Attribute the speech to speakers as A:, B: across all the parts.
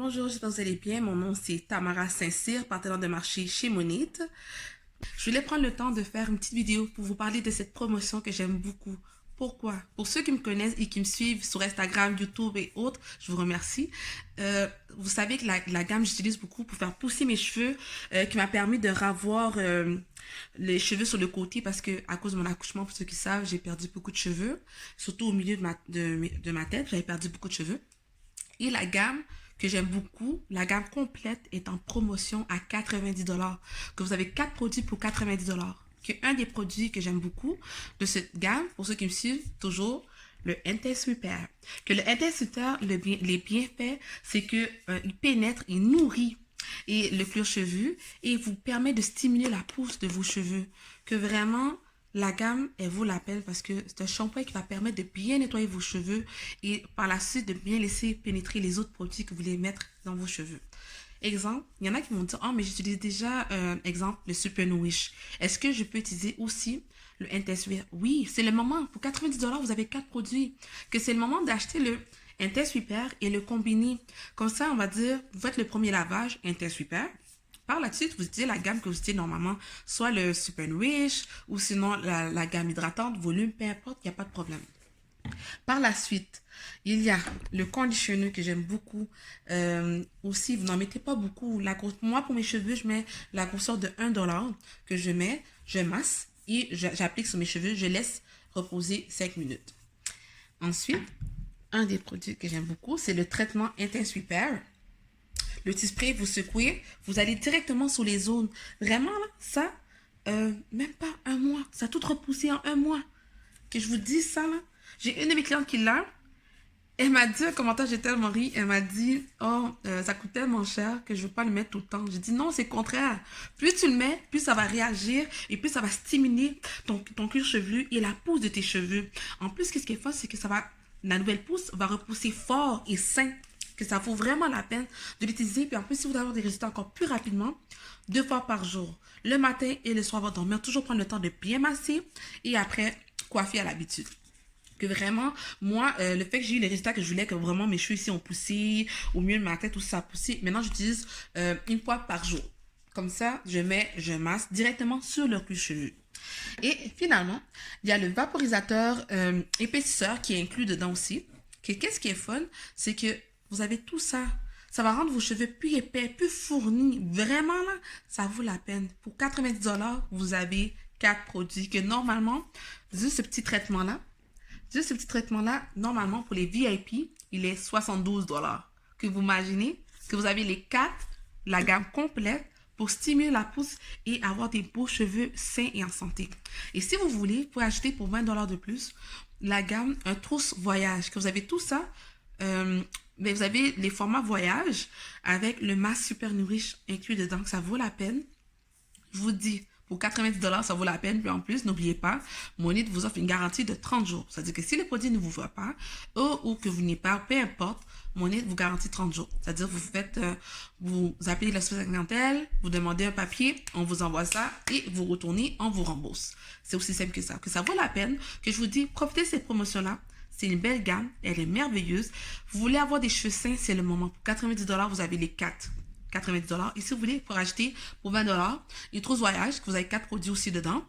A: Bonjour, j'espère que vous allez bien. Mon nom c'est Tamara Saint-Cyr, partenaire de marché chez Monite. Je voulais prendre le temps de faire une petite vidéo pour vous parler de cette promotion que j'aime beaucoup. Pourquoi? Pour ceux qui me connaissent et qui me suivent sur Instagram, YouTube et autres, je vous remercie. Vous savez que la gamme j'utilise beaucoup pour faire pousser mes cheveux, qui m'a permis de ravoir les cheveux sur le côté parce que à cause de mon accouchement, pour ceux qui savent, j'ai perdu beaucoup de cheveux, surtout au milieu de ma tête, j'avais perdu beaucoup de cheveux. Et la gamme que j'aime beaucoup, la gamme complète est en promotion à 90$. Que vous avez 4 produits pour 90$. Que un des produits que j'aime beaucoup de cette gamme, pour ceux qui me suivent, toujours le Intense Repair. Que le Intense Repair, les bienfaits, c'est que il pénètre, il nourrit et le cuir chevelu et vous permet de stimuler la pousse de vos cheveux. Que vraiment, la gamme, elle vaut la peine parce que c'est un shampoing qui va permettre de bien nettoyer vos cheveux et par la suite de bien laisser pénétrer les autres produits que vous voulez mettre dans vos cheveux. Exemple, il y en a qui vont dire, oh, mais j'utilise déjà, exemple, le Super Nourish. Est-ce que je peux utiliser aussi le Intense Repair? Oui, c'est le moment. Pour 90$, vous avez 4 produits. Que c'est le moment d'acheter le Intense Repair et le combiner. Comme ça, on va dire, vous faites le premier lavage, Intense Repair. Par la suite, vous utilisez la gamme que vous utilisez normalement, soit le Super Nourish ou sinon la gamme hydratante, volume, peu importe, il n'y a pas de problème. Par la suite, il y a le conditioner que j'aime beaucoup. Aussi, vous n'en mettez pas beaucoup. Moi, pour mes cheveux, je mets la grosseur de 1$ que je mets, je masse et j'applique sur mes cheveux, je laisse reposer 5 minutes. Ensuite, un des produits que j'aime beaucoup, c'est le traitement Intense Repair. Le petit spray, vous secouez, vous allez directement sur les zones. Vraiment, là, ça, même pas un mois. Ça a tout repoussé en un mois. Que je vous dis ça, là. J'ai une de mes clientes qui l'a. Elle m'a dit un commentaire, j'ai tellement ri. Elle m'a dit, oh, ça coûte tellement cher que je ne veux pas le mettre tout le temps. J'ai dit, non, c'est le contraire. Plus tu le mets, plus ça va réagir et plus ça va stimuler ton cuir chevelu et la pousse de tes cheveux. En plus, qu'est-ce qui est fun, c'est que la nouvelle pousse va repousser fort et sain. Que ça vaut vraiment la peine de l'utiliser. Puis en plus, si vous voulez avoir des résultats encore plus rapidement, 2 fois par jour, le matin et le soir avant de dormir, toujours prendre le temps de bien masser et après coiffer à l'habitude. Que vraiment, moi, le fait que j'ai eu les résultats que je voulais, que vraiment mes cheveux ici ont poussé, au mieux de ma tête, tout ça a poussé, maintenant j'utilise une fois par jour. Comme ça, je masse directement sur le cuir chevelu. Et finalement, il y a le vaporisateur épaississeur qui est inclus dedans aussi. Qu'est-ce qui est fun, c'est que vous avez tout ça. Ça va rendre vos cheveux plus épais, plus fournis. Vraiment, là, ça vaut la peine. Pour 90$, vous avez 4 produits que normalement, juste ce petit traitement-là, normalement, pour les VIP, il est 72$. Que vous imaginez que vous avez les 4, la gamme complète, pour stimuler la pousse et avoir des beaux cheveux sains et en santé. Et si vous voulez, vous pouvez acheter pour 20$ de plus la gamme un trousse voyage. Que vous avez tout ça, mais vous avez les formats voyage avec le masque Super Nourish inclus dedans, que ça vaut la peine. Je vous dis, pour 90$, ça vaut la peine. Puis en plus, n'oubliez pas, Monite vous offre une garantie de 30 jours. C'est-à-dire que si le produit ne vous va pas, ou que vous n'y pas, peu importe, Monite vous garantit 30 jours. C'est-à-dire vous appelez la clientèle, vous demandez un papier, on vous envoie ça et vous retournez, on vous rembourse. C'est aussi simple que ça vaut la peine. Que je vous dis, profitez de cette promotion-là. C'est une belle gamme, elle est merveilleuse. Vous voulez avoir des cheveux sains, c'est le moment. Pour 90$, vous avez les 4. 90$. Et si vous voulez, pour acheter pour 20$, une trousse voyage, que vous avez 4 produits aussi dedans.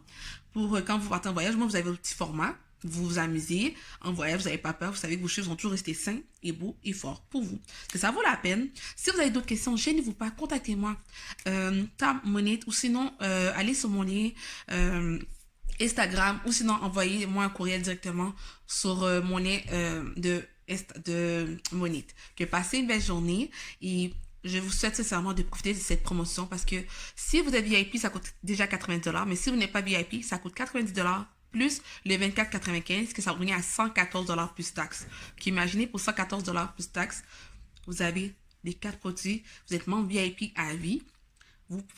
A: Pour quand vous partez en voyage, moi, vous avez votre petit format. Vous vous amusez. En voyage, vous n'avez pas peur. Vous savez que vos cheveux vont toujours rester sains et beaux et forts pour vous. Que ça vaut la peine. Si vous avez d'autres questions, gênez-vous pas. Contactez-moi. Monite ou sinon, allez sur mon lien. Instagram ou sinon envoyez-moi un courriel directement sur mon lien de Monite. Que passez une belle journée et je vous souhaite sincèrement de profiter de cette promotion parce que si vous êtes VIP, ça coûte déjà 90$, mais si vous n'êtes pas VIP, ça coûte 90$ plus les 24,95$ que ça revient à 114$ plus taxes. Imaginez pour 114$ plus taxes, vous avez les 4 produits, vous êtes membre VIP à vie.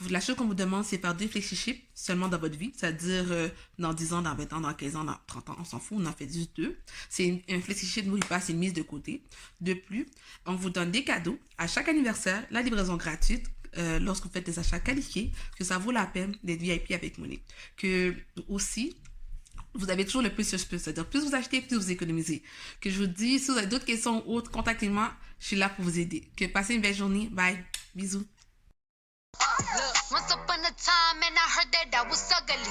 A: La chose qu'on vous demande, c'est faire 2 flexi-chips seulement dans votre vie. C'est-à-dire dans 10 ans, dans 20 ans, dans 15 ans, dans 30 ans, on s'en fout, on en fait juste 2. C'est un flexi-chip, n'oubliez pas, c'est une mise de côté. De plus, on vous donne des cadeaux. À chaque anniversaire, la livraison gratuite lorsque vous faites des achats qualifiés, que ça vaut la peine d'être VIP avec Monite. Que aussi, vous avez toujours le plus que je peux. C'est-à-dire, plus vous achetez, plus vous économisez. Que je vous dis, si vous avez d'autres questions ou autres, contactez-moi. Je suis là pour vous aider. Que passez une belle journée. Bye. Bisous. Look, once upon a time, and I heard that I was ugly.